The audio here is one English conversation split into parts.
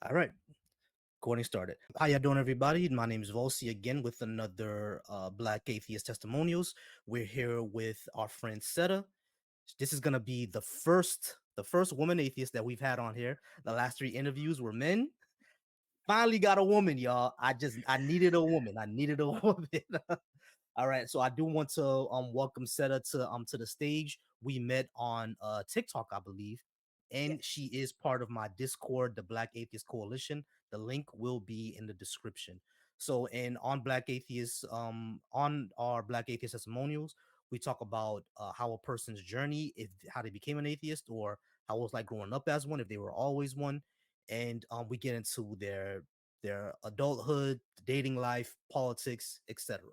All right, recording started. How y'all doing, everybody? My name is Volsi again with another Black Atheist Testimonials. We're here with our friend Seta. This is gonna be the first woman atheist that we've had on here. The last three interviews were men. Finally got a woman, y'all. I needed a woman. I needed a woman. All right, so I do want to welcome Seta to the stage. We met on TikTok, I believe, and Yes. she is part of my Discord, the Black Atheist Coalition. The link will be in the description. So, and on Black Atheists, on our Black Atheist testimonials, we talk about how a person's journey, if how they became an atheist, or how it was like growing up as one, if they were always one, and we get into their adulthood, dating life, politics, etc.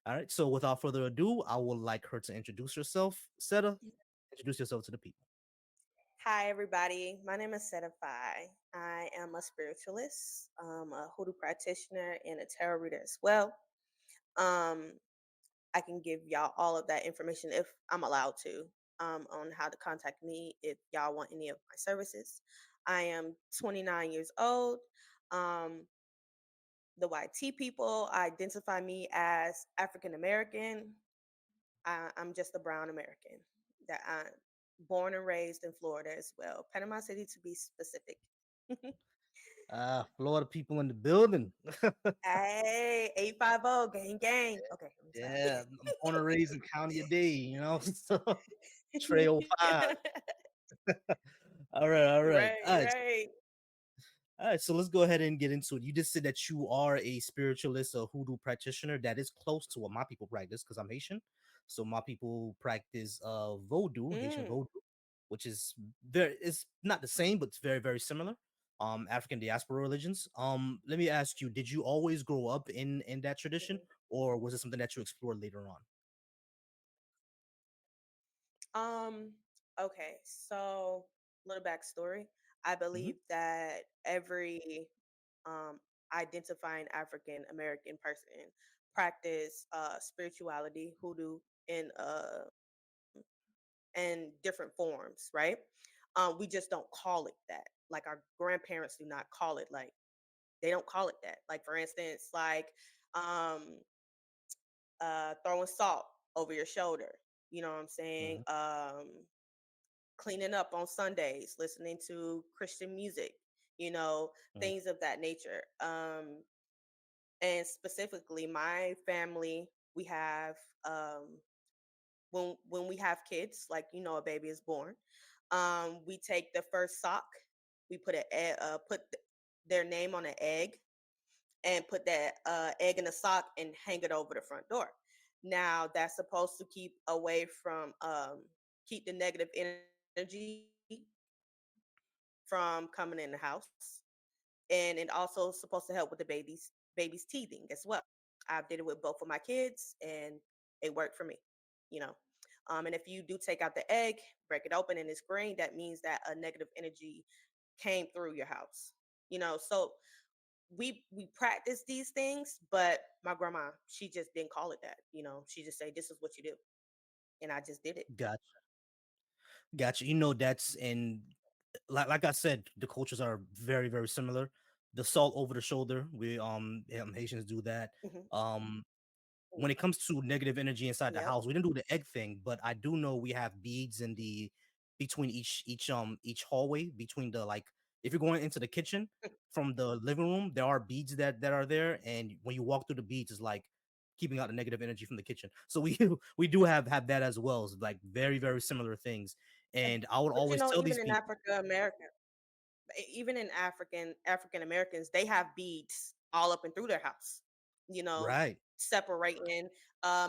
All right. So without further ado, I would like her to introduce herself. Seta, introduce yourself to the people. Hi, everybody. My name is CETAFYE. I am a spiritualist, a hoodoo practitioner, and a tarot reader as well. Um, I can give y'all all of that information if I'm allowed to, on how to contact me if y'all want any of my services. I am 29 years old. Um, the YT people identify me as African American. I'm just a brown American that I'm born and raised in Florida as well, Panama City to be specific. Florida people in the building. Hey, 850 gang gang. Okay, let me Yeah, stop. I'm born and raised in County a Day, so Trail 5. All right, all right. Right, right. All right, so let's go ahead and get into it. You just said that you are a spiritualist, a hoodoo practitioner. That is close to what my people practice because I'm Haitian. So my people practice voodoo, Haitian Mm, voodoo, which is very it's not the same, but it's very, very similar. African diaspora religions. Let me ask you, did you always grow up in that tradition, mhm. or was it something that you explored later on? Um, okay, so little backstory. I Hmm. believe that every um identifying African American person practice spirituality, hoodoo in and different forms, right? We just don't call it that. Like our grandparents do not call it like they don't call it that. Like for instance, like um throwing salt over your shoulder. You know what I'm saying? Hmm. Cleaning up on Sundays, listening to Christian music, you know, Hmm. things of that nature. And specifically my family, we have when we have kids, like a baby is born, we take the first sock, we put their name on an egg, and put that egg in the sock and hang it over the front door. Now that's supposed to keep the negative energy from coming in the house, and it also supposed to help with the baby's teething as well. I did it with both of my kids, and it worked for me. You know, and if you do take out the egg, break it open, and it's green, that means that a negative energy came through your house. So we practice these things, but my grandma, she just didn't call it that. She just say this is what you do, and I just did it. Gotcha, gotcha. That's and like I said, the cultures are very, very similar. The salt over the shoulder, we Haitians do that. Hmm. Um, when it comes to negative energy inside the Yep. house, we didn't do the egg thing, but I do know we have beads in the between each hallway between the like if you're going into the kitchen from the living room, there are beads that are there, and when you walk through the beads, it's like keeping out the negative energy from the kitchen. So we we do have that as well. It's like very, very similar things. And I would But always tell even these in people, Africa America, even in African Americans, they have beads all up and through their house. You know, right? separating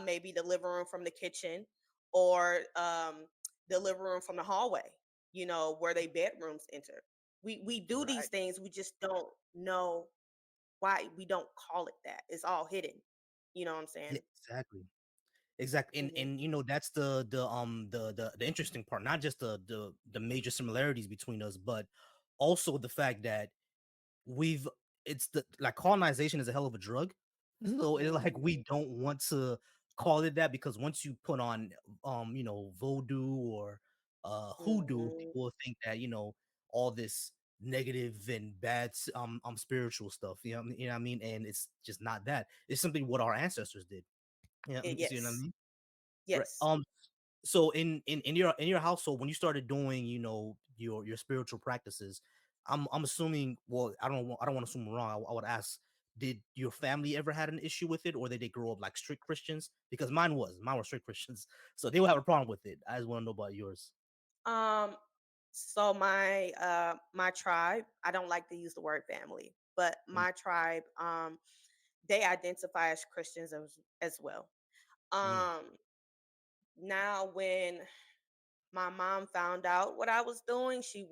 maybe the living room from the kitchen, or the living room from the hallway. Where they bedrooms enter. We do these Right. things. We just don't know why we don't call it that. It's all hidden. You know what I'm saying? Yeah, exactly. Exactly, and Hmm. that's the interesting part, not just the major similarities between us, but also the fact that we've it's the like colonization is a hell of a drug. So it's like Hmm. we don't want to call it that because once you put on voodoo or hoodoo, Hmm. people will think that all this. negative and bad spiritual stuff. You know what I mean? And it's just not that. It's simply what our ancestors did. Yeah, you see what I Yes, mean? Right. yes. So in your household, when you started doing, you know, your spiritual practices, I'm assuming. Well, I don't want to assume wrong. I would ask, did your family ever had an issue with it, or did they grow up like strict Christians? Because mine were strict Christians, so they will have a problem with it. I just want to know about yours. Um, so my tribe, I don't like to use the word family, but Mm, my tribe, they identify as Christians as well. mm, Um, Now when my mom found out what I was doing, she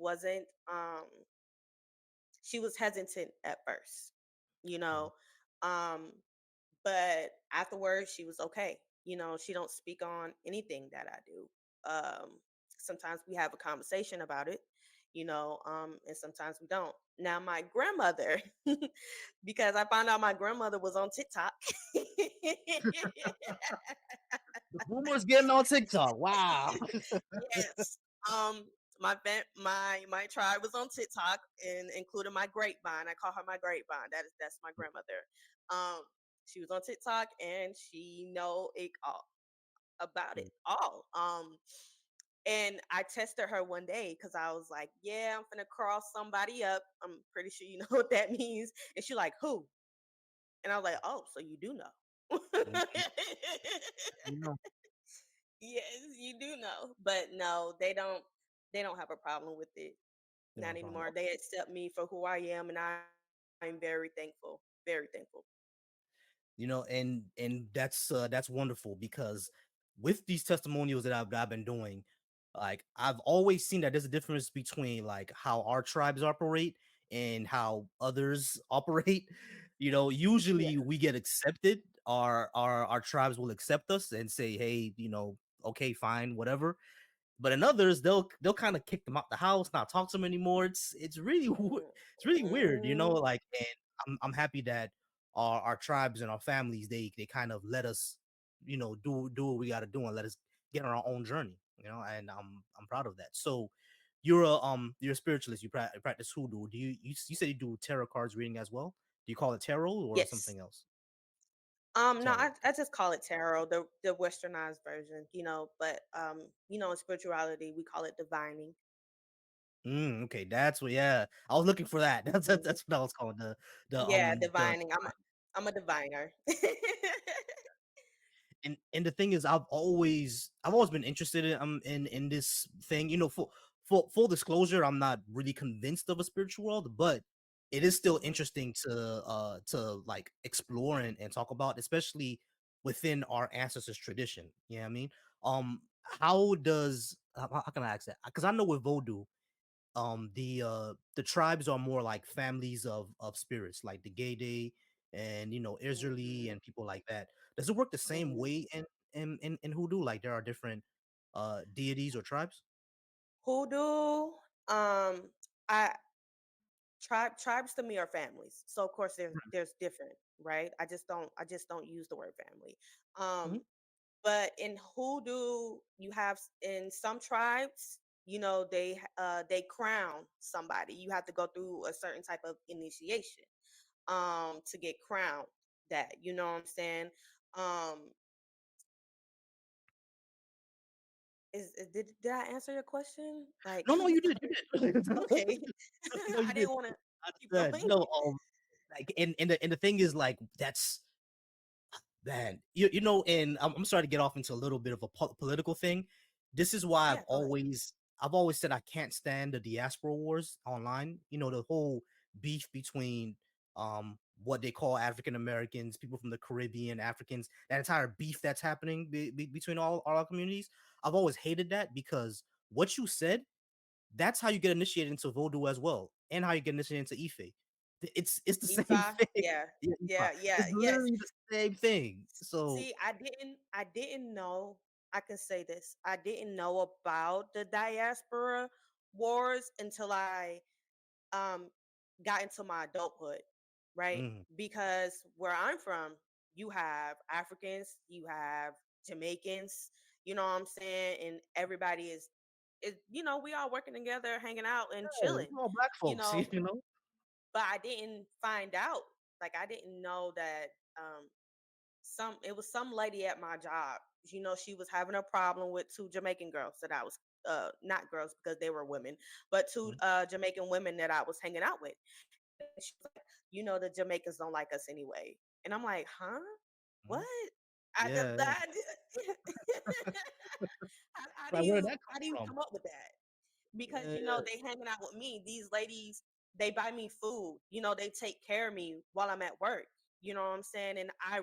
was hesitant at first, you mm, know. Um, but afterwards she was okay. She don't speak on anything that I do. Sometimes we have a conversation about it, and sometimes we don't. Now my grandmother, because I found out my grandmother was on TikTok. The boomers getting on TikTok. Wow. Yes. Um, my tribe was on TikTok, and including my grapevine. I call her my grapevine. That's my grandmother. Um, she was on TikTok, and she know it all about it all. And I tested her one day because I was like, "Yeah, I'm gonna cross somebody up. I'm pretty sure you know what that means." And she like, "Who?" And I was like, "Oh, so you do know." Mhm. You know, Yes, you do know. But no, they don't have a problem with it. you know, Not problem. anymore. They accept me for who I am, and I'm very thankful. Very thankful. You know, and that's wonderful, because with these testimonials that I've been doing, like I've always seen that there's a difference between like how our tribes operate and how others operate. You know, Yeah. usually we get accepted. Our tribes will accept us and say, hey, you know, okay, fine, whatever. But in others, they'll kind of kick them out the house, not talk to them anymore. It's really it's really weird, you know. Mm, Like, and I'm happy that our tribes and our families, they kind of let us, you know, do what we got to do and let us get on our own journey, you know. And I'm proud of that. So you're a spiritualist. You practice hoodoo. Do you say you do tarot cards reading as well? Do you call it tarot or yes. something else? No, Tarot. I just call it tarot, the westernized version, but in spirituality we call it divining. Okay, that's what. Yeah, I was looking for that. Mhm. That's what I was calling Yeah, divining. I'm a diviner. and the thing is, I've always been interested in this thing. You know, for full disclosure, I'm not really convinced of a spiritual world, but it is still Mhm. interesting to like explore and talk about, especially within our ancestors' tradition. You know what I mean? How does how can I ask that? Because I know with Vodou, the tribes are more like families of spirits, like the Gede and, you know, Israeli Mhm. and people like that. Does it work the same Mhm. way in Hoodoo? Like there are different deities or tribes? Hoodoo, I tribes to me are families. So of course there's different, right? I just don't use the word family. Mhm. Um, but in hoodoo, you have in some tribes, they crown somebody. You have to go through a certain type of initiation to get crowned. That you know what I'm saying? Um, did I answer your question? Like, No, no, you did, you did. okay, No, you I did. didn't want to I keep understand. going. No, like and the thing is, like, that's man, you know, and I'm sorry to get off into a little bit of a political thing. This is why Yeah, go ahead. I've always said I can't stand the diaspora wars online. You know, the whole beef between what they call African Americans, people from the Caribbean, Africans, that entire beef that's happening between all our communities. I've always hated that, because what you said, that's how you get initiated into Vodou as well, and how you get initiated into Ife. It's the same Ifa, thing. yeah, Yeah, Ifa. yeah, yeah, It's yes. literally the same thing. So See, I didn't know. I can say this. I didn't know about the diaspora wars until I um got into my adulthood, right? mhm, Because where I'm from, you have Africans, you have Jamaicans, you know what I'm saying, and everybody is we all working together, hanging out and Yeah, chilling, we're all black you folks, know. you know. But I didn't find out. Like I didn't know that some it was some lady at my job. She was having a problem with two Jamaican girls that I was not girls because they were women, but two Mhm, Jamaican women that I was hanging out with. And she was like, the Jamaicans don't like us anyway. And I'm like, huh? mhm. What? I just Yeah, yeah. that how do Like, where did you that come how do you from? come up with that? Because Yeah, they hanging out with me. These ladies, they buy me food. They take care of me while I'm at work. You know what I'm saying? And I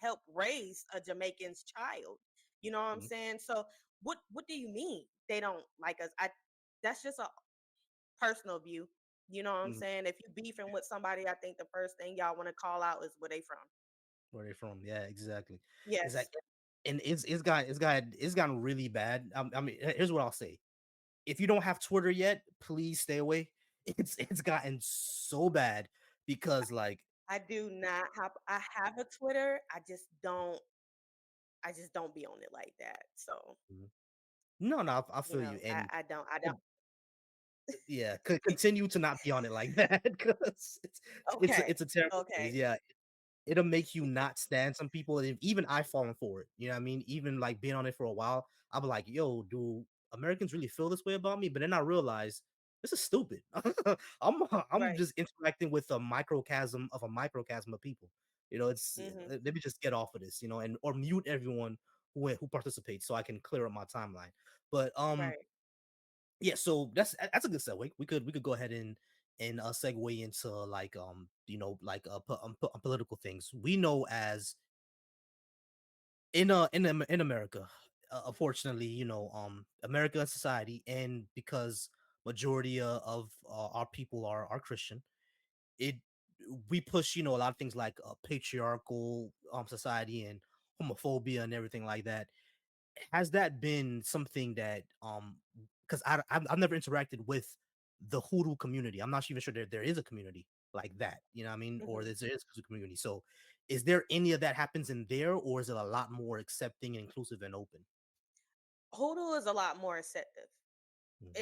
help raise a Jamaican's child. You know what I'm mhm, saying? So what do you mean they don't like us? I That's just a personal view. You know what I'm mhm. saying? If you beefing with somebody, I think the first thing y'all want to call out is where they from. Where they from? Yeah, exactly. It's like, Yes, and it's gotten really bad. I mean, here's what I'll say: if you don't have Twitter yet, please stay away. It's gotten so bad because like, I do not have. I have a Twitter. I just don't be on it like that. So mhm. No, no, I feel you, and I don't. yeah, continue to not be on it like that because Okay. it's a terrible place. Okay. Yeah, it'll make you not stand some people, and even I've fallen for it. You know what I mean? Even like being on it for a while, I'll be like, "Yo, do Americans really feel this way about me?" But then I realize this is stupid. I'm Right. just interacting with a microcosm of people. It's Mhm. let me just get off of this, and or mute everyone who participates so I can clear up my timeline. But Right. yeah, so that's a good segue. We could go ahead and segue into like like political things. We know as in America, unfortunately, America society, and because majority of our people are Christian, it we push a lot of things like patriarchal society and homophobia and everything like that. Has that been something that because I've never interacted with the hoodoo community. I'm not even sure there is a community like that, you know what I mean? Or Mhm. there is a community. So is there any of that happens in there, or is it a lot more accepting and inclusive and open? Hoodoo is a lot more receptive. Mhm,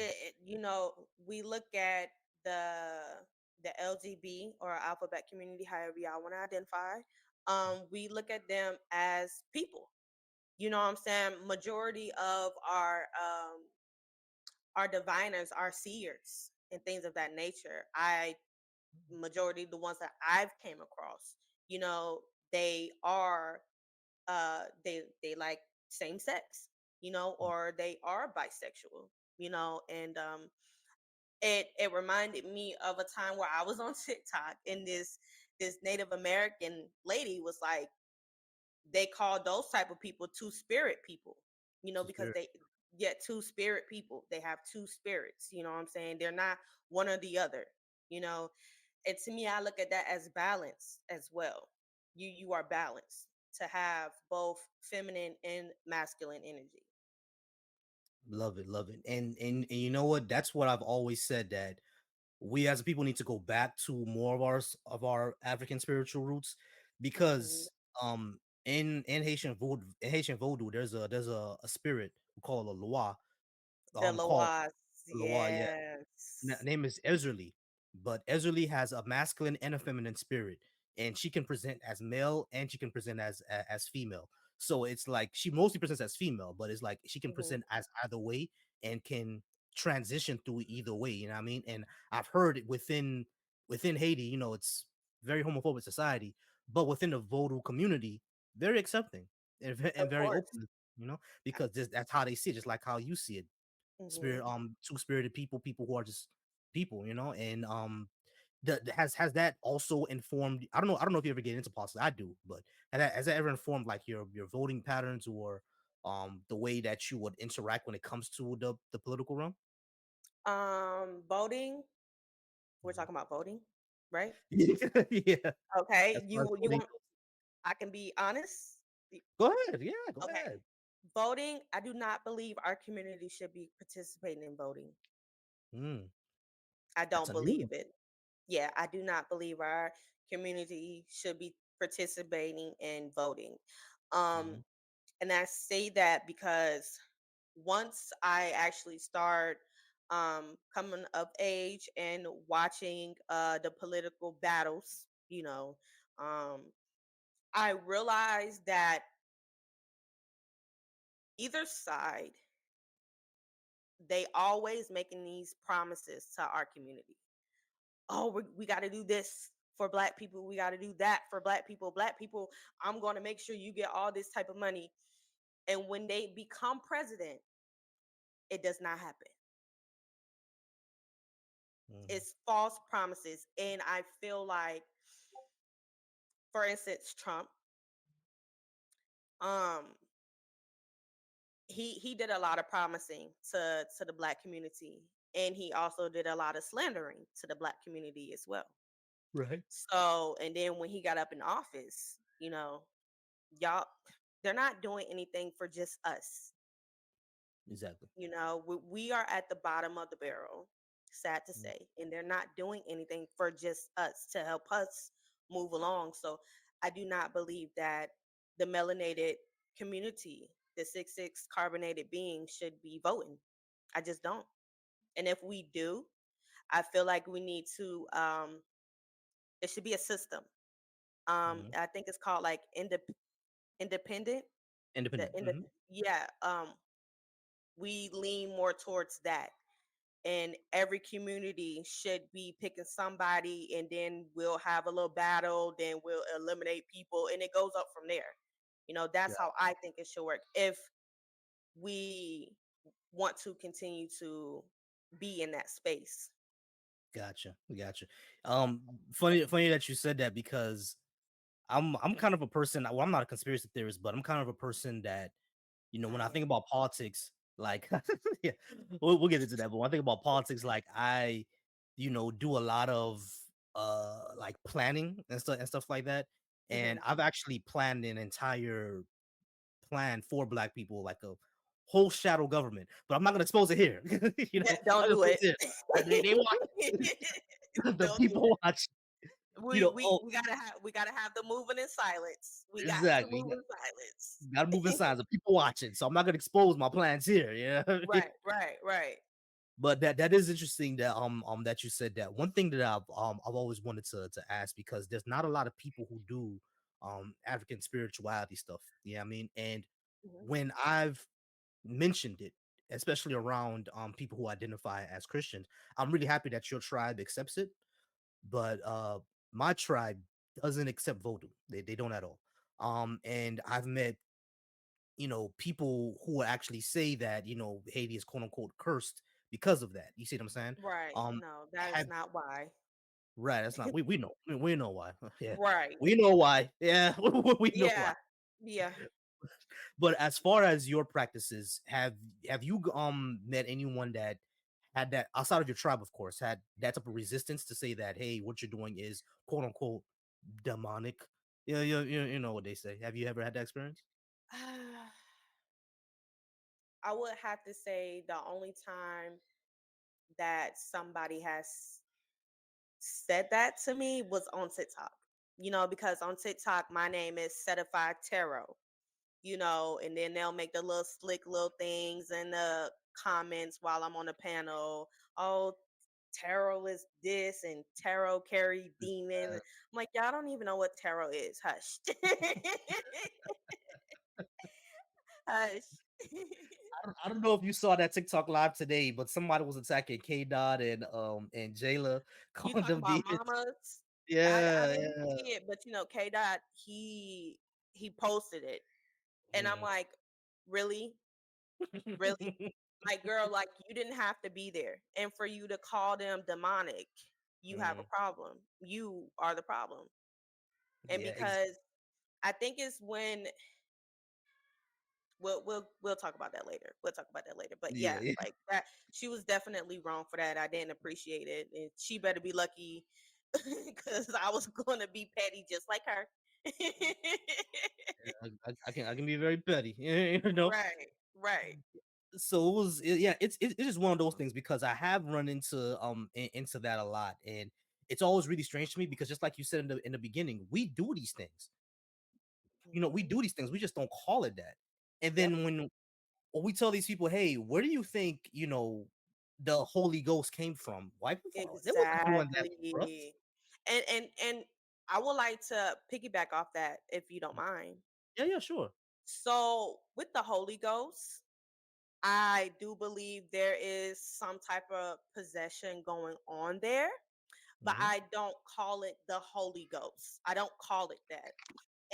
We look at the LGB or alphabet community, however y'all want to identify. We look at them as people. You know what I'm saying? Majority of our diviners are seers and things of that nature. I Majority of the ones that I've came across, you know, they are they like same sex, mhm, or they are bisexual, and it reminded me of a time where I was on TikTok and this Native American lady was like, they call those type of people two spirit people, to because spirit. they get two spirit people. They have two spirits, you know what I'm saying? They're not one or the other, you know. And to me, I look at that as balance as well. You are balanced to have both feminine and masculine energy. Love it, love it. And you know what? That's what I've always said, that we as a people need to go back to more of our African spiritual roots, Mhm. because in Haitian voodoo there's a spirit we call a loa, The called Loas, loa, yeah. yes. Name is Ezerly, but Ezerly has a masculine and a feminine spirit, and she can present as male and she can present as female. So it's like she mostly presents as female, but it's like she can Mhm. present as either way and can transition through either way. You know what I mean? And I've heard it within Haiti. It's very homophobic society, but within the Vodou community, very accepting and Of very course. open. Because that's how they see it, just like how you see it. Mhm. Two spirited people who are just people, and has that also informed? I don't know if you ever get into politics. I do, but has that ever informed like your voting patterns, or the way that you would interact when it comes to the political realm? Voting, we're Mhm. talking about voting, right? Yeah, Okay, as far as you voting want goes. I can be honest? Go ahead, yeah, go Okay. ahead. Voting, I do not believe our community should be participating in voting. Mm, I that's don't a new one. believe it. Yeah, I do not believe our community should be participating in voting. Um, Mhm, and I say that because once I actually start coming of age and watching the political battles, um I realized that either side, they always making these promises to our community. Oh, we got to do this for black people. We got to do that for black people. Black people, I'm going to make sure you get all this type of money. And when they become president, it does not happen. Mhm. It's false promises. And I feel like, for instance, Trump, um, he did a lot of promising to the black community. And he also did a lot of slandering to the black community as well. Right. So, and then when he got up in office, y'all, they're not doing anything for just us. Exactly. We are at the bottom of the barrel, sad to Mm. say, and they're not doing anything for just us to help us move along. So I do not believe that the melanated community, the 6 carbonated beings, should be voting. I just don't. And if we do, I feel like we need to it should be a system. Mhm. I think it's called like independent. The Independent. indep Yeah, we lean more towards that. And every community should be picking somebody, and then we'll have a little battle, then we'll eliminate people, and it goes up from there. That's how I think it should work if we want to continue to be in that space. Gotcha, gotcha. Funny that you said that because I'm kind of a person. Well, I'm not a conspiracy theorist, but I'm kind of a person that when I I think am. about politics, like yeah, we'll get into that. But when I think about politics, like I, do a lot of like planning and stuff like that. And Mhm. I've actually planned an entire plan for Black people, like a whole shadow government. But I'm not gonna expose it here. Yeah, I'm don't gonna do expose it. it. They watch. The Don't do people it. watch. We we Oh, we gotta have the moving in silence. We got to exactly. move in silence. Gotta move in signs of people watching. So I'm not gonna expose my plans here. What I mean? Right, right, right. But that is interesting that you said that. One thing that I've always wanted to ask, because there's not a lot of people who do African spirituality stuff. Yeah, I mean, and Mhm. when I've mentioned it, especially around people who identify as Christians, I'm really happy that your tribe accepts it. But my tribe doesn't accept voodoo. They don't at all. And I've met people who actually say that, Haiti is quote unquote cursed because of that. You see what I'm saying? Right. Um, No, that is have not why. right. That's not we know we know why. Yeah, Right. we know why. Yeah, we know why. Yeah. Yeah. But as far as your practices, have you met anyone that had that outside of your tribe, of course, had that type of resistance to say that, hey, what you're doing is quote unquote demonic? Yeah, you know what they say. Have you ever had that experience? I would have to say the only time that somebody has said that to me was on TikTok. Because on TikTok my name is CETAFYE Tarot. And then they'll make the little slick little things in the comments while I'm on the panel. Oh, tarot is this and tarot carry demons. Uh, I'm like, y'all don't even know what tarot is. Hush. Hush. I don't know if you saw that TikTok live today, but somebody was attacking K Dot and Jayla, You calling talk them about demons. mamas. I Yeah, didn't yeah. see it, but K Dot, he posted it. And I'm Mm. like, really? Really? Like, girl, like you didn't have to be there. And for you to call them demonic, you have a Mm. problem. You are the problem. And Yeah, because I think it's when we'll talk about that later. We'll talk about that later. But yeah, yeah, yeah. like that, she was definitely wrong for that. I didn't appreciate it. And she better be lucky because I was gonna be petty just like her. I can be very petty, you know. Right, right. So yeah, it's just one of those things because I have run into that a lot, and it's always really strange to me because just like you said in the beginning, we do these things. We Hmm. do these things. We just don't call it that. And Yep. then or we tell these people, hey, where do you think the Holy Ghost came from? White people, there wasn't anyone that corrupt. Exactly. And I would like to piggyback off that if you don't mind. Yeah, yeah, sure. So with the Holy Ghost, I do believe there is some type of possession going on there, but Hmm. I don't call it the Holy Ghost. I don't call it that.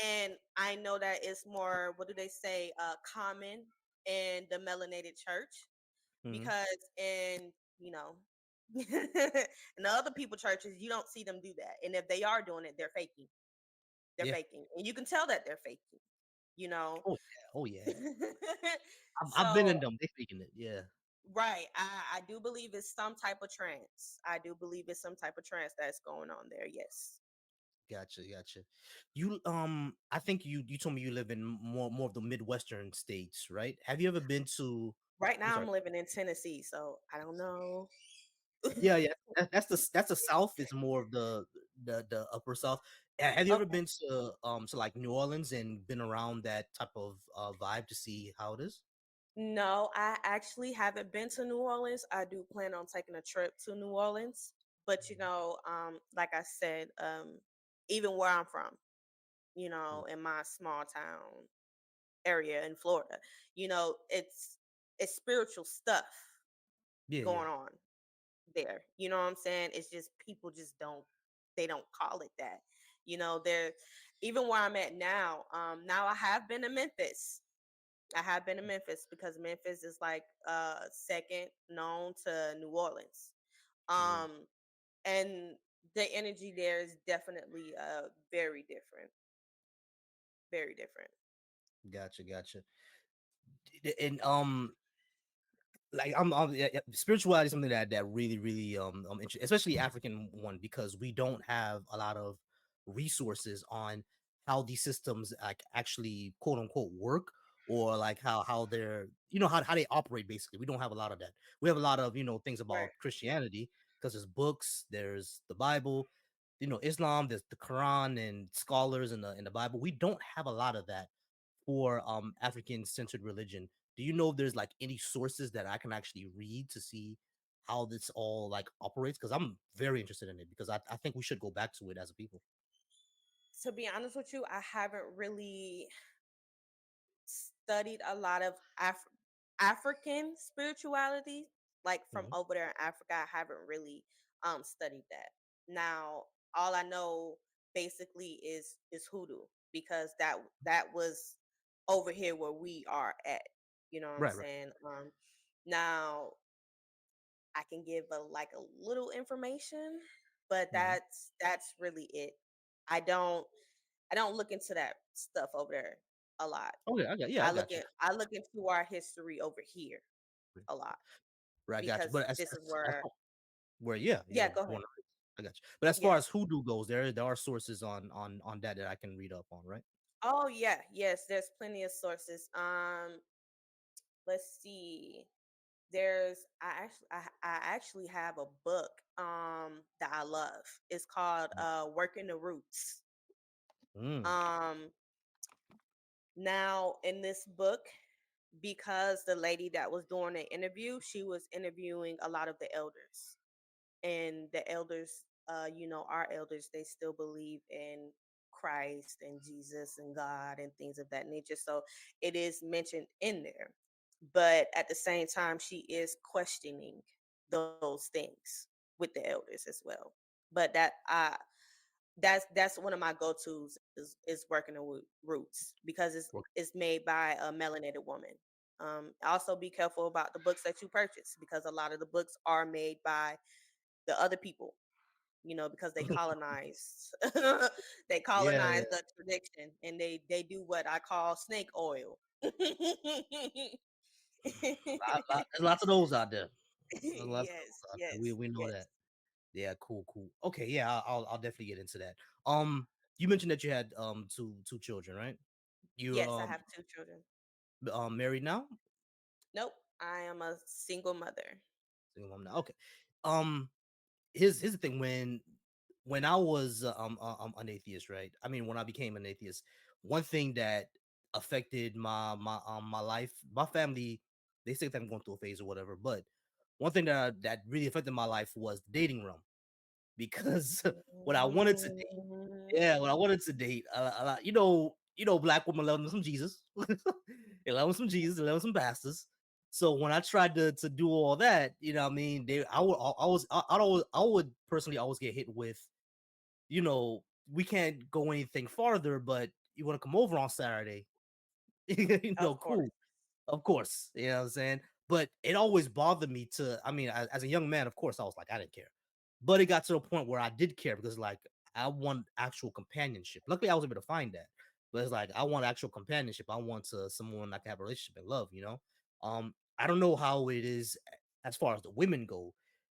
And I know that it's more, what do they say, common in the melanated church, Hmm. because in the other people churches, you don't see them do that. And if they are doing it, they're faking. They're Yeah. faking. And you can tell that they're faking, you know. Oh yeah. Oh yeah. I've been So in them. They speaking it. Yeah. right. I do believe it's some type of trance. I do believe it's some type of trance that's going on there. Yes. Gotcha. Gotcha. I think you told me you live in more of the Midwestern states, right? Have you ever been to? Right I'm now sorry. I'm living in Tennessee, so I don't know. Yeah, yeah. That's the South. It's more of the upper South. Have you ever Okay. been to like New Orleans and been around that type of vibe to see how it is? No, I actually haven't been to New Orleans. I do plan on taking a trip to New Orleans, but like I said, even where I'm from, Mhm. in my small town area in Florida, it's spiritual stuff Yeah, yeah. going on there. You know what I'm saying? It's just people just don't call it that. They're even where I'm at now. Now I have been to Memphis. I have been to Memphis because Memphis is like second known to New Orleans. Mhm. Um and the energy there is definitely very different. Very different. Gotcha, gotcha. And like yeah, yeah, spirituality is something that really really especially African one, because we don't have a lot of resources on how these systems like actually quote unquote work, or like how they're how they operate. Basically, we don't have a lot of that. We have a lot of things about Right. Christianity, because there's books, there's the Bible, Islam, there's the Quran and scholars in the Bible. We don't have a lot of that for African centered religion. Do you know if there's like any sources that I can actually read to see how this all like operates? Because I'm very interested in it, because I think we should go back to it as a people. To be honest with you, I haven't really studied a lot of African spirituality, like from Hmm. over there in Africa. I haven't really studied that. Now, all I know basically is hoodoo, because that was over here where we are at. You know what I'm Right, right. saying? Now I can give a little information, but Hmm. that's really it. I don't I don't look into that stuff over there a lot. Okay, yeah, I got you. I look into our history over here a lot, Right, I got you. because But this is as where. far, where yeah, Yeah, yeah, go ahead. born and raised. I got you. But as far as Yes. hoodoo goes, there are sources on that I can read up on, right? Oh yeah, yes, there's plenty of sources. Let's see. I actually have a book that I love. It's called Working the Roots. Mm. Um Now in this book, because the lady that was doing the interview, she was interviewing a lot of the elders. And the elders, our elders, they still believe in Christ and Jesus and God and things of that nature. So it is mentioned in there. But at the same time, she is questioning those things with the elders as well. But that's one of my go-tos is working the roots, because it's made by a melanated woman. Also be careful about the books that you purchase, because a lot of the books are made by the other people, because they colonized they Yeah, yeah. colonized the tradition, and they do what I call snake oil. There's lots of those out there. There's lots of Yes, those out there. We yes, we know yes. that. Yeah, cool, cool. Okay, yeah, I'll definitely get into that. You mentioned that you had two children, right? You're Yes, I have two children. married now? Nope, I am a single mother. Single mom now. Okay. Um, here's the thing. When I was an atheist, right? I mean, when I became an atheist, one thing that affected my life, my family. they say that I'm going through a phase or whatever. But one thing that really affected my life was the dating realm because when I wanted to date, yeah, when I wanted to date, black women love them some Jesus, they love them some Jesus, they love them some pastors. So when I tried to do all that, what I mean, I would personally always get hit with, we can't go anything farther, but you want to come over on Saturday, Of course. cool. Of course, you know what I'm saying? But it always bothered me I mean, as a young man, of course, I was like, I didn't care. But it got to the point where I did care because, like, I want actual companionship. Luckily, I was able to find that. But it's like, I want actual companionship. I want someone I can have a relationship and love. I don't know how it is as far as the women go,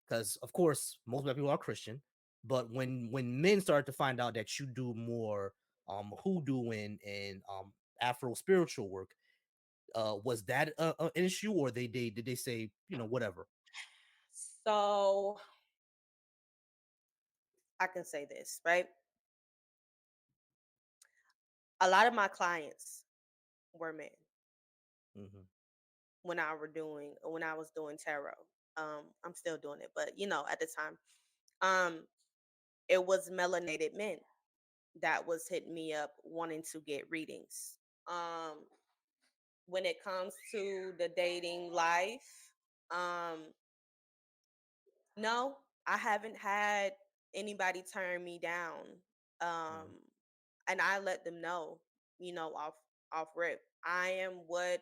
because, of course, most black people are Christian. But when men start to find out that you do more hoodoo and Afro spiritual work, was that an issue, or they did they say, whatever? So I can say this, right? A lot of my clients were men Hmm. when I was doing tarot. I'm still doing it, but at the time, um, it was melanated men that was hitting me up wanting to get readings. Um, when it comes to the dating life, um, no, I haven't had anybody turn me down. Hmm. Um, and I let them know, off rip. I am what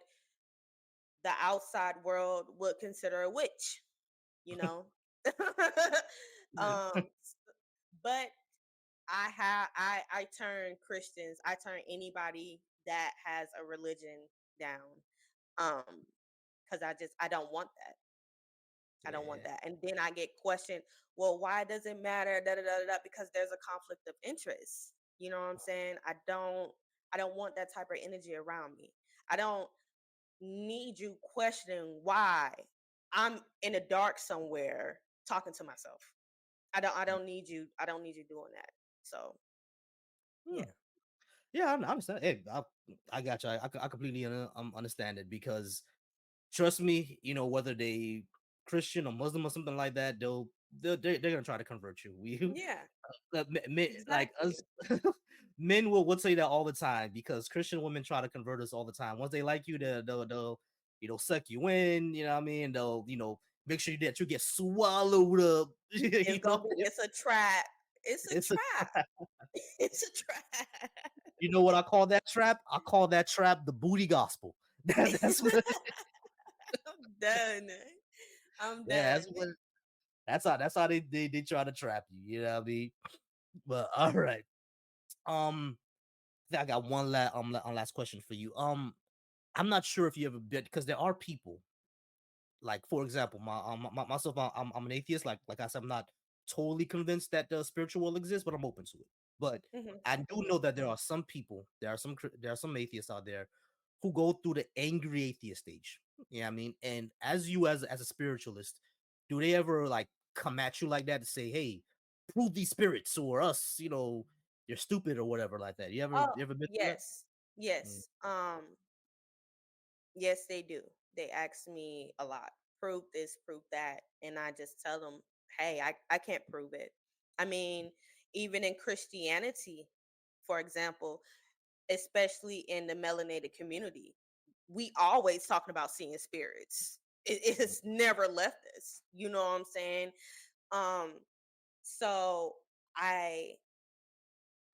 the outside world would consider a witch, you know. um, but I turn Christians, I turn anybody that has a religion down. Um, because I don't want that. I don't want Yeah, that. And then I get questioned, well, why does it matter? Da, da, da, da, da, because there's a conflict of interest. You know what I'm saying? I don't want that type of energy around me. I don't need you questioning why I'm in the dark somewhere talking to myself. I don't need you doing that. So yeah. hmm. Yeah, I understand. Hey, I got you. I completely understand it because trust me, whether they Christian or Muslim or something like that, they're gonna try to convert you. Yeah, Like us, exactly. men will say that all the time because Christian women try to convert us all the time. Once they like you, they'll suck you in. You know what I mean? They'll make sure that you get swallowed up. It's a trap. It's a It's a trap. It's a trap. you know what I call that trap? I call that trap the booty gospel. That's what. I'm done. I'm Yeah, done. that's how they try to trap you. You know what I mean? But all right. I think I got one last question for you. I'm not sure if you ever been because there are people like, for example, myself, I'm an atheist. Like I said, I'm not totally convinced that the spiritual world exists, but I'm open to it. But Hmm. I do Hmm. know that there are some people, there are some atheists out there who go through the angry atheist stage. Yeah, I mean, and as you as a spiritualist, do they ever like come at you like that to say, "Hey, prove these spirits or us, you're stupid or whatever like that"? You ever Oh, you ever been through that? yes. Mm, Yes. Yes, they do. They ask me a lot. Prove this, prove that. And I just tell them, hey, I can't prove it. I mean, even in Christianity, for example, especially in the melanated community, we always talking about seeing spirits. It mm, has never left us. You know what I'm saying? Um, so I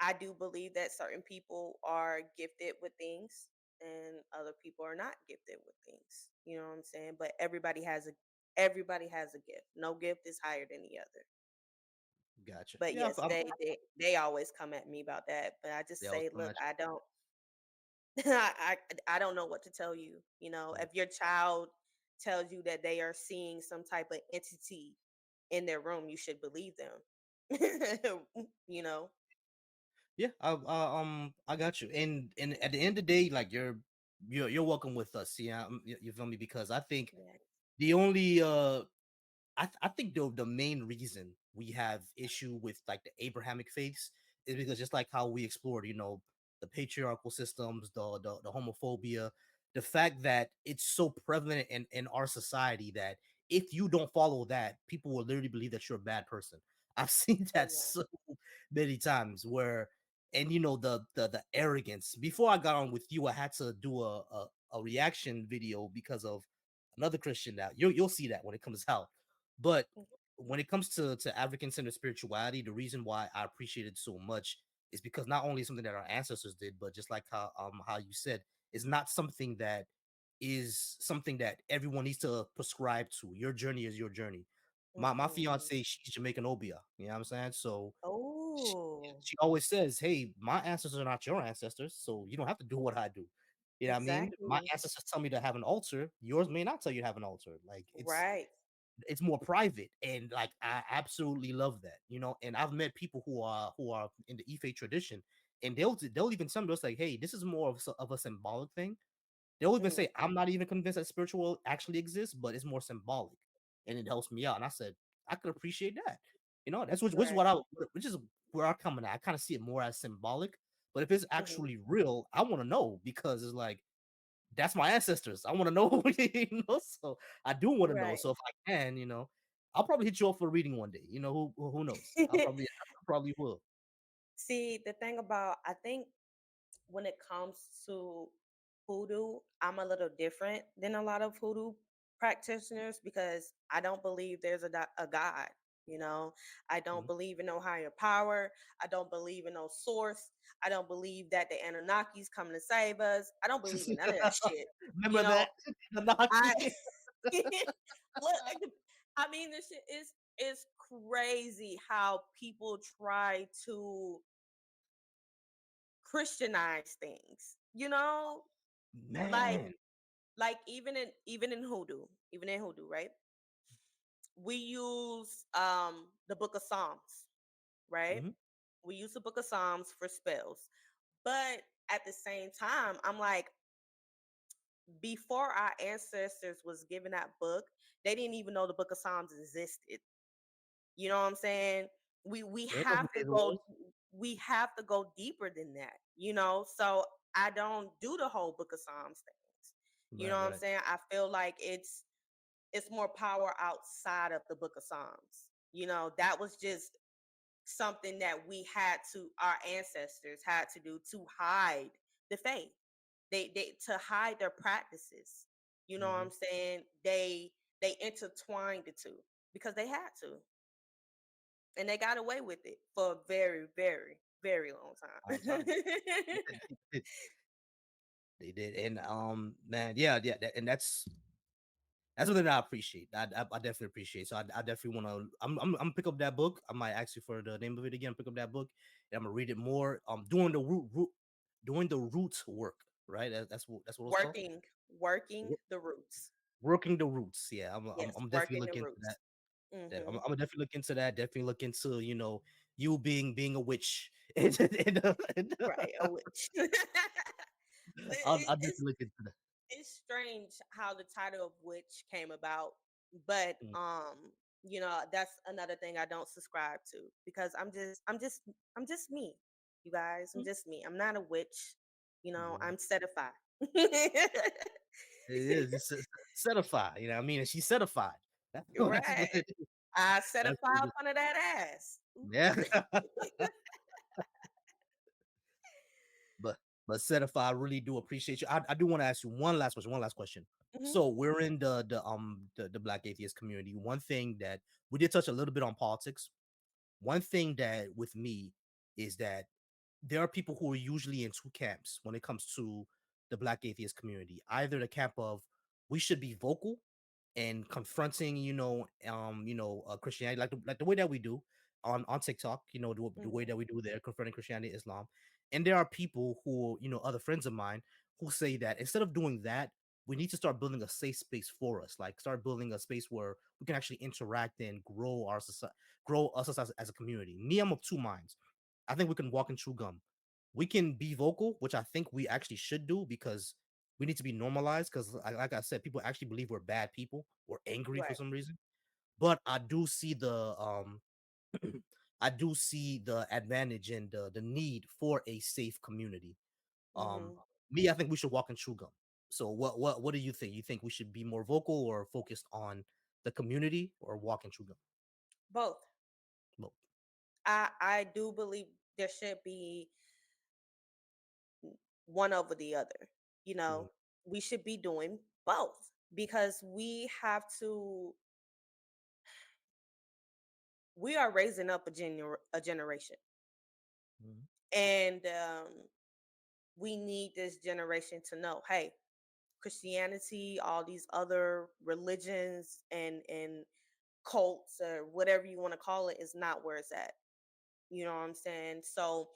I do believe that certain people are gifted with things and other people are not gifted with things. You know what I'm saying? But everybody has a gift. No gift is higher than the other. gotcha. But Yeah, yes, they always come at me about that. But I just they always say, come look, at I don't I don't know what to tell you. you. If your child tells you that they are seeing some type of entity in their room, you should believe them. you know? Yeah, I got you. And at the end of the day, like you're welcome with us. Yeah, you feel me? Because I think Yeah. the only I think the main reason we have issue with like the Abrahamic faiths is because just like how we explored, the patriarchal systems, the homophobia, the fact that it's so prevalent in our society that if you don't follow that, people will literally believe that you're a bad person. I've seen Oh that yeah. so many times where, and you know, the arrogance. Before I got on with you, I had to do a reaction video because of another Christian. Now you'll see that when it comes out. But Mhm. when it comes to African centered spirituality, the reason why I appreciate it so much is because not only something that our ancestors did, but just like how you said, it's not something that is something that everyone needs to prescribe to. Your journey is your journey. My Mhm. fiance, she's Jamaican Obia. You know what I'm saying? So she, Oh, she always says, "Hey, my ancestors are not your ancestors, so you don't have to do what I do." You know what I mean? My exactly. ancestors tell me to have an altar. Yours may not tell you to have an altar. Like Right. it's more private, and like I absolutely love that. You know, and I've met people who are in the Ife tradition, and they'll even tell me us like, "Hey, this is more of a symbolic thing." They'll even Mhm. say, "I'm not even convinced that spiritual actually exists, but it's more symbolic, and it helps me out." And I said, "I could appreciate that." You know, that's which is Right. what I which is where I come in at. I kind of see it more as symbolic, but if it's Mhm. actually real, I want to know because it's like that's my ancestors. I want to know, you know. So I do want to know. Right. So if I can, you know, I'll probably hit you up for a reading one day. You know, who knows? I probably will. See, the thing about I think when it comes to hoodoo, I'm a little different than a lot of hoodoo practitioners because I don't believe there's a God. You know, I don't Mhm. believe in no higher power. I don't believe in no source. I don't believe that the Anunnaki's coming to save us. I don't believe in none of that shit. You Remember know, that I Anunnaki? look. I mean, this shit is crazy how people try to Christianize things. You know, like Man. even in hoodoo, right? We use the book of Psalms, right? Mhm. We use the book of Psalms for spells. But at the same time, I'm like, before our ancestors was given that book, they didn't even know the book of Psalms existed. You know what I'm saying? We They know who have to David was. go deeper than that, you know? So I don't do the whole book of Psalms things. You know Right, what I'm right. saying? I feel like it's more power outside of the book of Psalms. You know, that was just something that our ancestors had to do to hide the faith. They to hide their practices. You know what Mhm. I'm saying? They intertwined the two because they had to, and they got away with it for a very, very, very long Long time. time. They did, and man, yeah, yeah, and that's something that I appreciate. I definitely appreciate. So I definitely want to. I'm gonna pick up that book. I might ask you for the name of it again. Pick up that book, and I'm gonna read it more. Doing the roots work. Right. That's what it's called. Working Wo- the roots. Working the roots. Yeah, Yes, I'm definitely working the looking into that. roots. I'm Hmm. gonna definitely look into that. Definitely look into you being a witch. And Right, a witch. I'll definitely look into that. It's strange how the title of witch came about, but Mm, that's another thing I don't subscribe to because I'm just me, you guys. I'm mm, just me. I'm not a witch. yeah. I'm certified. It is. It's certified. You know what I mean? And she's certified. That's Right. what it is. I That's certify what it up is. under that ass. Yeah. but but certified, I really do appreciate you. I do want to ask you one last question. One last question. Hmm. So we're in the Black atheist community. One thing that we did touch a little bit on politics. One thing that with me is that there are people who are usually in two camps when it comes to the Black atheist community. Either the camp of we should be vocal and confronting, Christianity, like the way that we do on TikTok, the way Hmm. that we do there, confronting Christianity, Islam. And there are people who, other friends of mine who say that instead of doing that, we need to start building a safe space for us, like start building a space where we can actually interact and grow our society, grow us as a community. Me, I'm of two minds. I think we can walk and chew gum. We can be vocal, which I think we actually should do because we need to be normalized. Because, like I said, people actually believe we're bad people or angry for Right. some reason. But I do see I do see the advantage and the need for a safe community. Um, Hmm. Me, I think we should walk and chew gum. So what do you think? You think we should be more vocal or focused on the community or walking true God? Both. Both. I do believe there should be one over the other. You Mhm. know, we should be doing both because we have to. We are raising up a generation, Mhm. and we need this generation to know, hey, Christianity, all these other religions and cults or whatever you want to call it is not where it's at. You know what I'm saying? So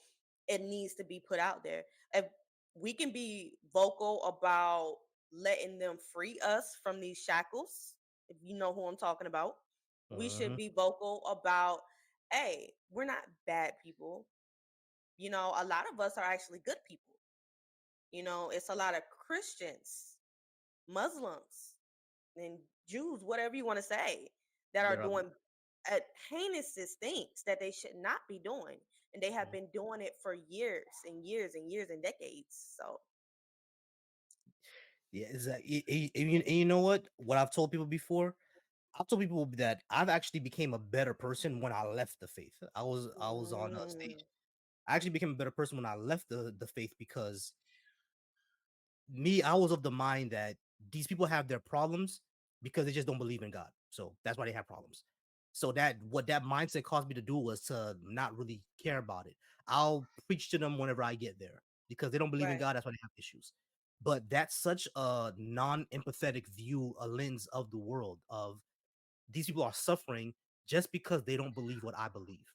it needs to be put out there. If we can be vocal about letting them free us from these shackles, if you know who I'm talking about, we should Mhm. be vocal about, hey, we're not bad people. A lot of us are actually good people. It's a lot of Christians, Muslims, and Jews, whatever you want to say, that are They're up. doing heinous things that they should not be doing. And they have Mhm. been doing it for years and years and years and decades. So, Yeah, is that and you know what? What I've told people before, I've told people that I've actually became a better person when I left the faith. I was on a mm, stage. I actually became a better person when I left the faith because I was of the mind that these people have their problems because they just don't believe in God. So that's why they have problems. So that what that mindset caused me to do was to not really care about it. I'll preach to them whenever I get there because they don't believe in right, God. That's why they have issues. But that's such a non-empathetic view, a lens of the world of these people are suffering just because they don't believe what I believe.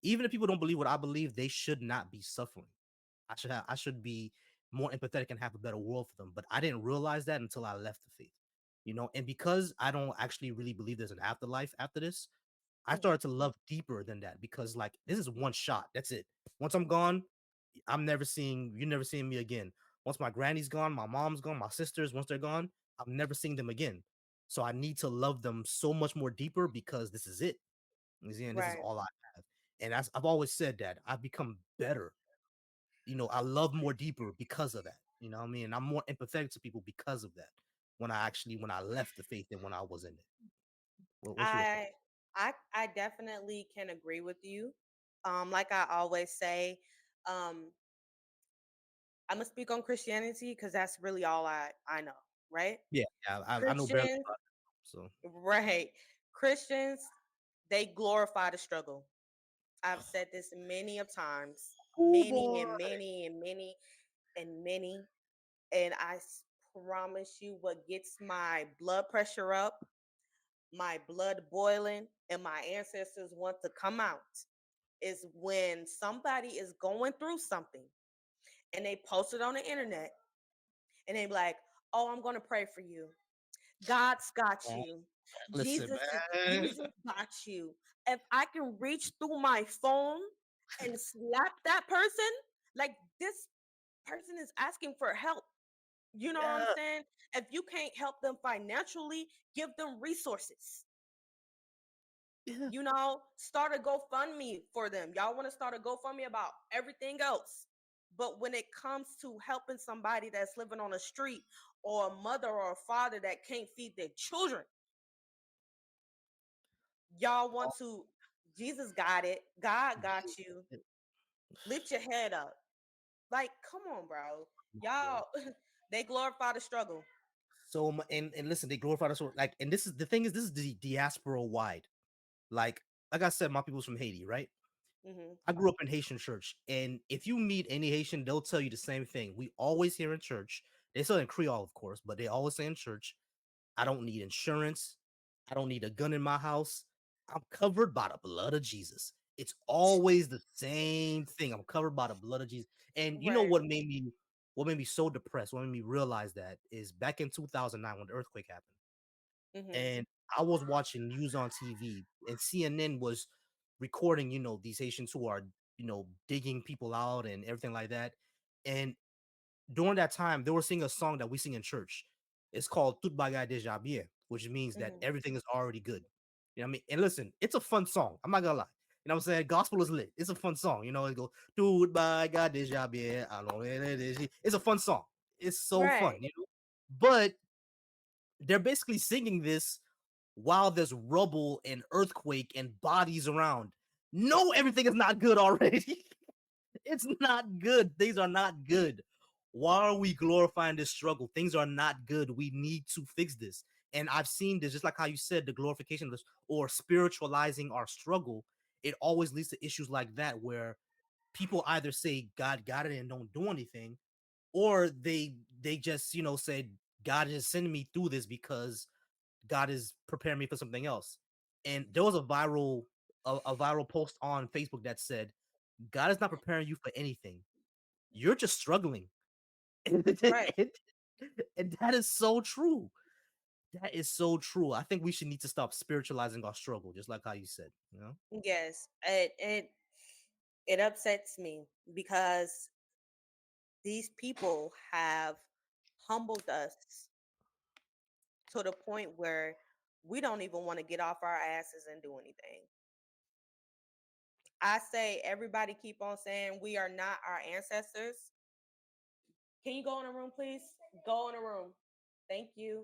Even if people don't believe what I believe, they should not be suffering. I should be more empathetic and have a better world for them. But I didn't realize that until I left the faith. And because I don't actually really believe there's an afterlife after this, I hmm, started to love deeper than that because like this is one shot. That's it. Once I'm gone, you're never seeing me again. Once my granny's gone, my mom's gone, my sisters, once they're gone, I'm never seeing them again. So I need to love them so much more deeper because this is it. You see, and this is right. all I have. And I've always said that I've become better. I love more deeper because of that. You know what I mean? And I'm more empathetic to people because of that. When I left the faith and when I was in it. What's your opinion? I, I definitely can agree with you. Like I always say, um, I'm gonna speak on Christianity because that's really all I know, right? Yeah, I know barely Christians, about it. So right? Christians, they glorify the struggle. I've said this many of times, oh many boy. and many and many and many, and promise you, what gets my blood pressure up, my blood boiling, and my ancestors want to come out is when somebody is going through something and they post it on the internet and they be like, "Oh, I'm going to pray for you. God's got Man, you. listen, Jesus, man. Jesus got you." If I can reach through my phone and slap that person, like, this person is asking for help. You know what I'm Yeah, saying? If you can't help them financially, give them resources. yeah. Start a GoFundMe for them. Y'all want to start a GoFundMe about everything else. But when it comes to helping somebody that's living on the street, or a mother or a father that can't feed their children, y'all want to, Jesus got it. God got you. Lift your head up. Like, come on, bro. Bro. Y'all, they glorify the struggle. And listen, they glorify the sword. Like, and this is the thing is this is the diaspora wide. Like I said, my people's from Haiti, right? Hmm. I grew up in Haitian church, and if you meet any Haitian, they'll tell you the same thing. We always hear in church. They say in Creole, of course, but they always say in church, I don't need insurance. I don't need a gun in my house. I'm covered by the blood of Jesus. It's always the same thing. I'm covered by the blood of Jesus. And you know Right. what made me so depressed, what made me realize that is back in 2009 when the earthquake happened. Hmm. And I was watching news on TV and CNN was recording, these Haitians who are, digging people out and everything like that. And during that time, they were singing a song that we sing in church. It's called Tout bagay déjà bien, which means that Hmm. everything is already good. You know what I mean? And listen, it's a fun song. I'm not gonna lie. You know what I'm saying? Gospel is lit. It's a fun song. It goes Tout bagay déjà bien. It's a fun song. It's so fun. Right. But they're basically singing this while there's rubble and earthquake and bodies around. No, everything is not good already. It's not good. Things are not good. Why are we glorifying this struggle? Things are not good. We need to fix this. And I've seen this, just like how you said, the glorification of this or spiritualizing our struggle. It always leads to issues like that where people either say God got it and don't do anything, or they just say God is sending me through this because God is preparing me for something else. And there was a viral post on Facebook that said God is not preparing you for anything. You're just struggling. and, Right. and that is so true. That is so true. I think we should need to stop spiritualizing our struggle, just like how you said, Yes. It upsets me because these people have humbled us to the point where we don't even want to get off our asses and do anything. I say everybody keep on saying we are not our ancestors. Can you go in a room, please? Go in a room. Thank you.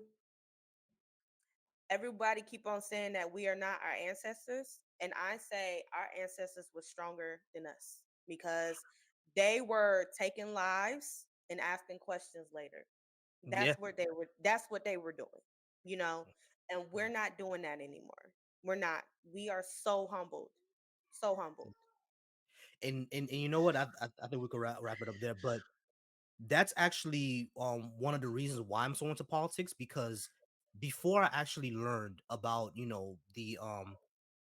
Everybody keep on saying that we are not our ancestors. And I say our ancestors were stronger than us because they were taking lives and asking questions later. Yeah. That's what they were doing, you know, and we're not doing that anymore. We're not. We are so humbled. So humbled. And you know what? I think we could wrap it up there. But that's actually one of the reasons why I'm so into politics, because before I actually learned about the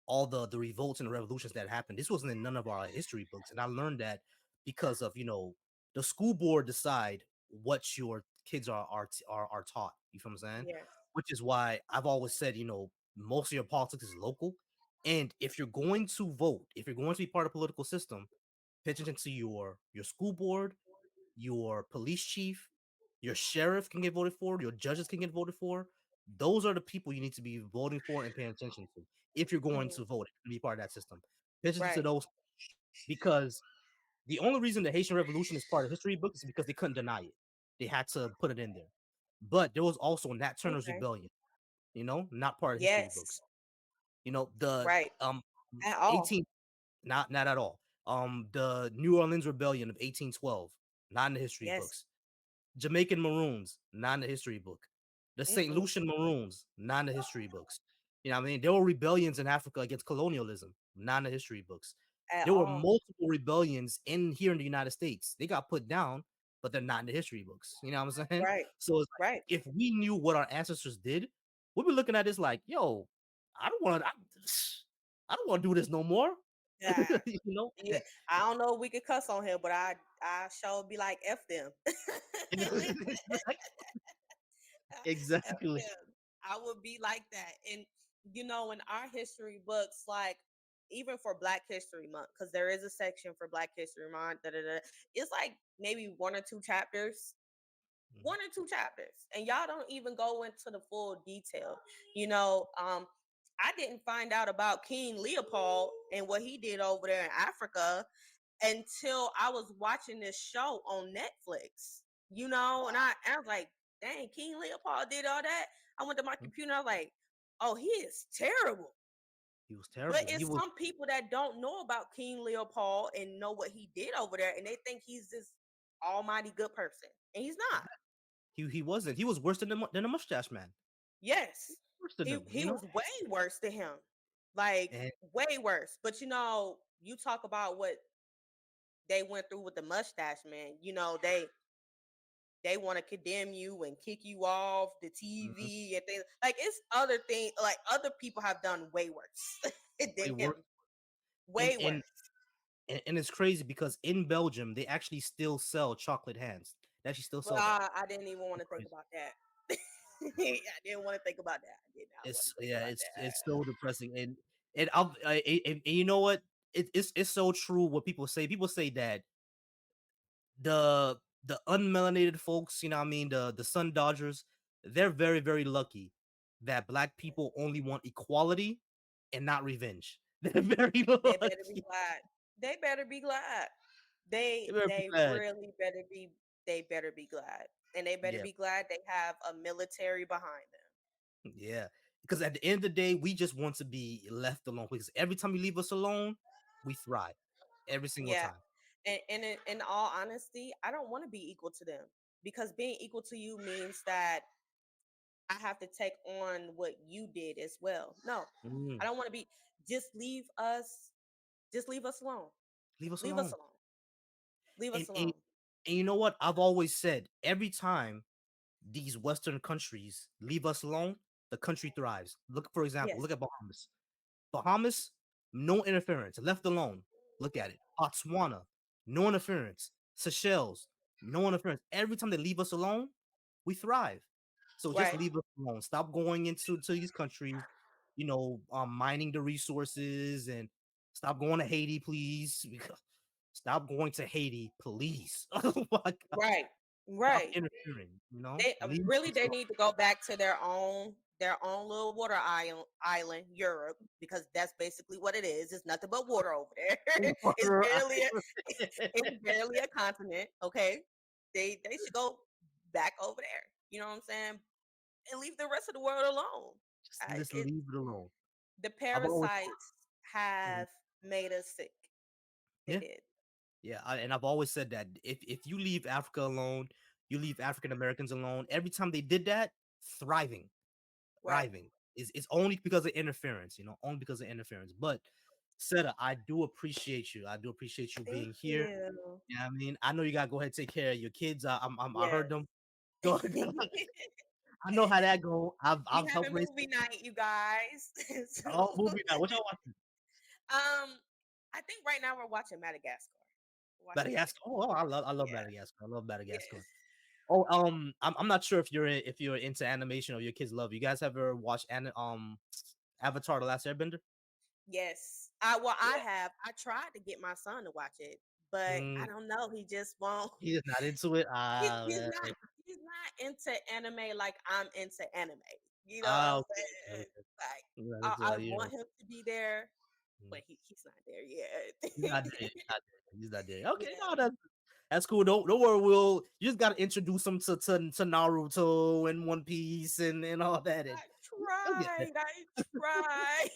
all the revolts and revolutions that happened, this wasn't in none of our history books, and I learned that because of the school board decide what your kids are taught. You feel what I'm saying? Yes. Which is why I've always said most of your politics is local, and if you're going to vote, if you're going to be part of the political system, pay attention to your school board, your police chief, your sheriff can get voted for, your judges can get voted for. Those are the people you need to be voting for and paying attention to if you're going Mhm. to vote and be part of that system. Pay attention to Right. those, because the only reason the Haitian Revolution is part of history books is because they couldn't deny it. They had to put it in there. But there was also Nat Turner's Okay. rebellion, not part of history books. Yes. The Right. um At all. 18 not at all. The New Orleans rebellion of 1812, not in the history Yes. books. Jamaican Maroons, not in the history book. The St. Mm-mm. Lucian Maroons, not in the history books. You know what I mean? There were rebellions in Africa against colonialism, not in the history books. At There were all. multiple rebellions in here in the United States. They got put down, but they're not in the history books. You know what I'm saying? Right. So it's like Right. if we knew what our ancestors did, we'd be looking at this like, yo, I don't want to I don't want to do this no more. Yeah. you know? Yeah. I don't know if we could cuss on here, but I sure be like F them. F Exactly. them. I would be like that. And in our history books, like even for Black History Month, because there is a section for Black History Month, it's like maybe one or two chapters. Mhm. One or two chapters. And y'all don't even go into the full detail. You know, I didn't find out about King Leopold and what he did over there in Africa until I was watching this show on Netflix, and I was like, dang, King Leopold did all that. I went to my computer, I was like, oh, he is terrible. He was But terrible. He it's was some people that don't know about King Leopold and know what he did over there, and they think he's this almighty good person. And he's not. he wasn't. He was worse than than a mustache man. Yes. Worse than He them, he was way worse than him. Like And way worse. But you talk about what they went through with the mustache man. They want to condemn you and kick you off the mhm, TV and things. Like it's other things. Like other people have done way worse way than him. worse. And Way and worse. and it's crazy because in Belgium they actually still sell chocolate hands. They actually still But sell that. I didn't even want It's to think crazy. about that. I didn't want to think about that. I did not want It's to think yeah, about it's that. so depressing. And and you know what? It's so true what people say. People say that the the unmelanated folks, you know what I mean, the Sun Dodgers, they're very, very lucky that black people only want equality and not revenge. They're very They better be lucky. glad. They better be glad. They They're very they bad. really better be they better be glad. and they better Yeah, be glad they have a military behind them. yeah. Because at the end of the day, we just want to be left alone. Because every time you leave us alone, we thrive. Every single Yeah, time. and in all honesty, I don't want to be equal to them, because being equal to you means that I have to take on what you did as well. No, I Mm, don't want to be. Just leave us. Just leave us alone. leave us Leave us alone. alone. Leave And, us alone. and you know what? I've always said every time these Western countries leave us alone, the country thrives. Look, for example, look Yes. at Bahamas. Bahamas, no interference, left alone. Look at it. Botswana, no interference. Seychelles, no interference. Every time they leave us alone, we thrive. So just Right. leave us alone. Stop going into these countries, mining the resources, and stop going to Haiti, please. Stop going to Haiti, please. Oh my God. Right. Stop Right. interfering, They Leave really us they need to go back to their own little water island, Europe, because that's basically what it is. It's nothing but water over there. alone. it's barely a, it's barely a continent. Okay, they should go back over there. You know what I'm saying? And leave the rest of the world alone. Just It leave it alone. The I've always parasites Mhm. have made us sick. They Yeah, did. yeah, and I've always said that if you leave Africa alone, you leave African Americans alone. Every time they did that, thriving, Right. thriving is only because of interference. Only because of interference. But Seta, I do appreciate you. I do appreciate you Thank being here. you. Yeah, I mean, I know you gotta go ahead and take care of your kids. I heard Yes. them. Go. I know how that go. We I've helped having raise. movie night, you guys. Oh, movie now. What y'all watching? um, I think right now we're watching Madagascar. We're watching Madagascar. Madagascar. Oh, I love Yeah. Madagascar. I love Madagascar. Yes. Oh, I'm not sure if you're into animation or your kids love. You guys ever watch Avatar: The Last Airbender? Yes. I Yeah. have. I tried to get my son to watch it, but I Mm, don't know. He just won't. he is not into it. He's, Ah, he's man. not. He's not into anime like I'm into anime. You know what Ah, I'm okay, okay, saying? okay. Like Yeah, that's I yeah. want him to be there, Mm. but he's not there yet. He's not there. He's not there. He's not there. Okay, no, Yeah. that's cool. Don't worry. You just gotta introduce him to Naruto and One Piece and all that, and I you'll get there. tried. I tried.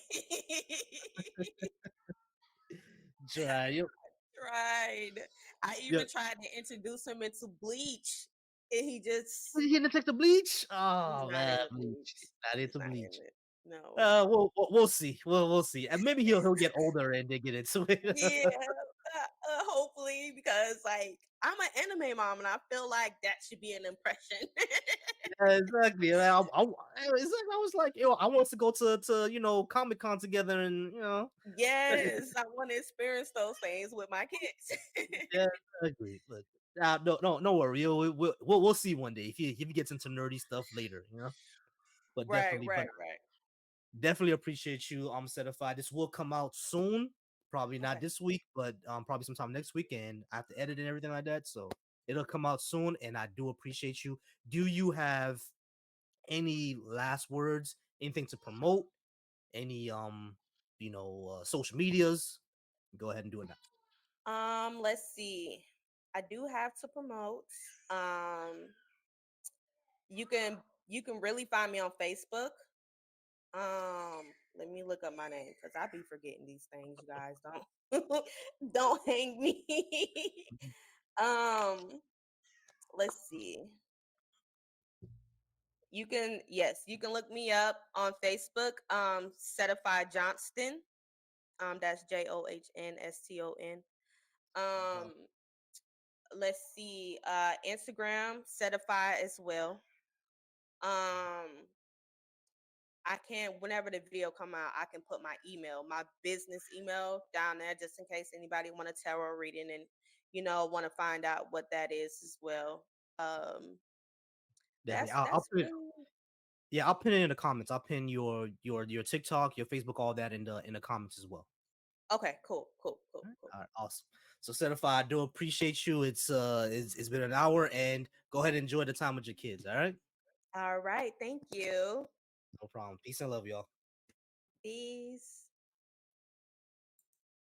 Try you. Tried. I Yeah. even tried to introduce him into Bleach, and he just You gonna take the bleach? he's Oh not man, into bleach. Bleach. Not He's into not bleach. in it. No. We'll see. We'll see. And maybe he'll get older and then get into it. Yeah. Hopefully, because like I'm an anime mom, and I feel like that should be an impression. Yeah, exactly. And I was like, I want us to go to Comic Con together, and Yes, I want to experience those things with my kids. yeah, exactly. But no worry. We'll see one day if he gets into nerdy stuff later. But Right, definitely, but right, right. definitely appreciate you. Certified. This will come out soon. Probably not Okay. this week, but probably sometime next week. And I have to edit and everything like that. So it'll come out soon. And I do appreciate you. Do you have any last words? Anything to promote? Any social medias? Go ahead and do it now. Let's see. I do have to promote. Um, you can you can really find me on Facebook. Let me look up my name because I be forgetting these things. You guys don't don't hang me. um, let's see. You can look me up on Facebook. Cetify Johnston. That's JOHNSTON. Uh-huh. Um, let's see. Instagram Cetify as well. Um, I can whenever the video come out, I can put my business email down there just in case anybody want a tarot reading and want to find out what that is as well. Um, Definitely. I'll that's put it. really Yeah, I'll pin it in the comments. I'll pin your TikTok, your Facebook, all that in the comments as well. okay. Cool, cool, cool, cool. All right, awesome. So, Certified, I do appreciate you. It's been an hour, and go ahead and enjoy the time with your kids. All right, All right, thank you. no problem. Peace and love, y'all. Peace.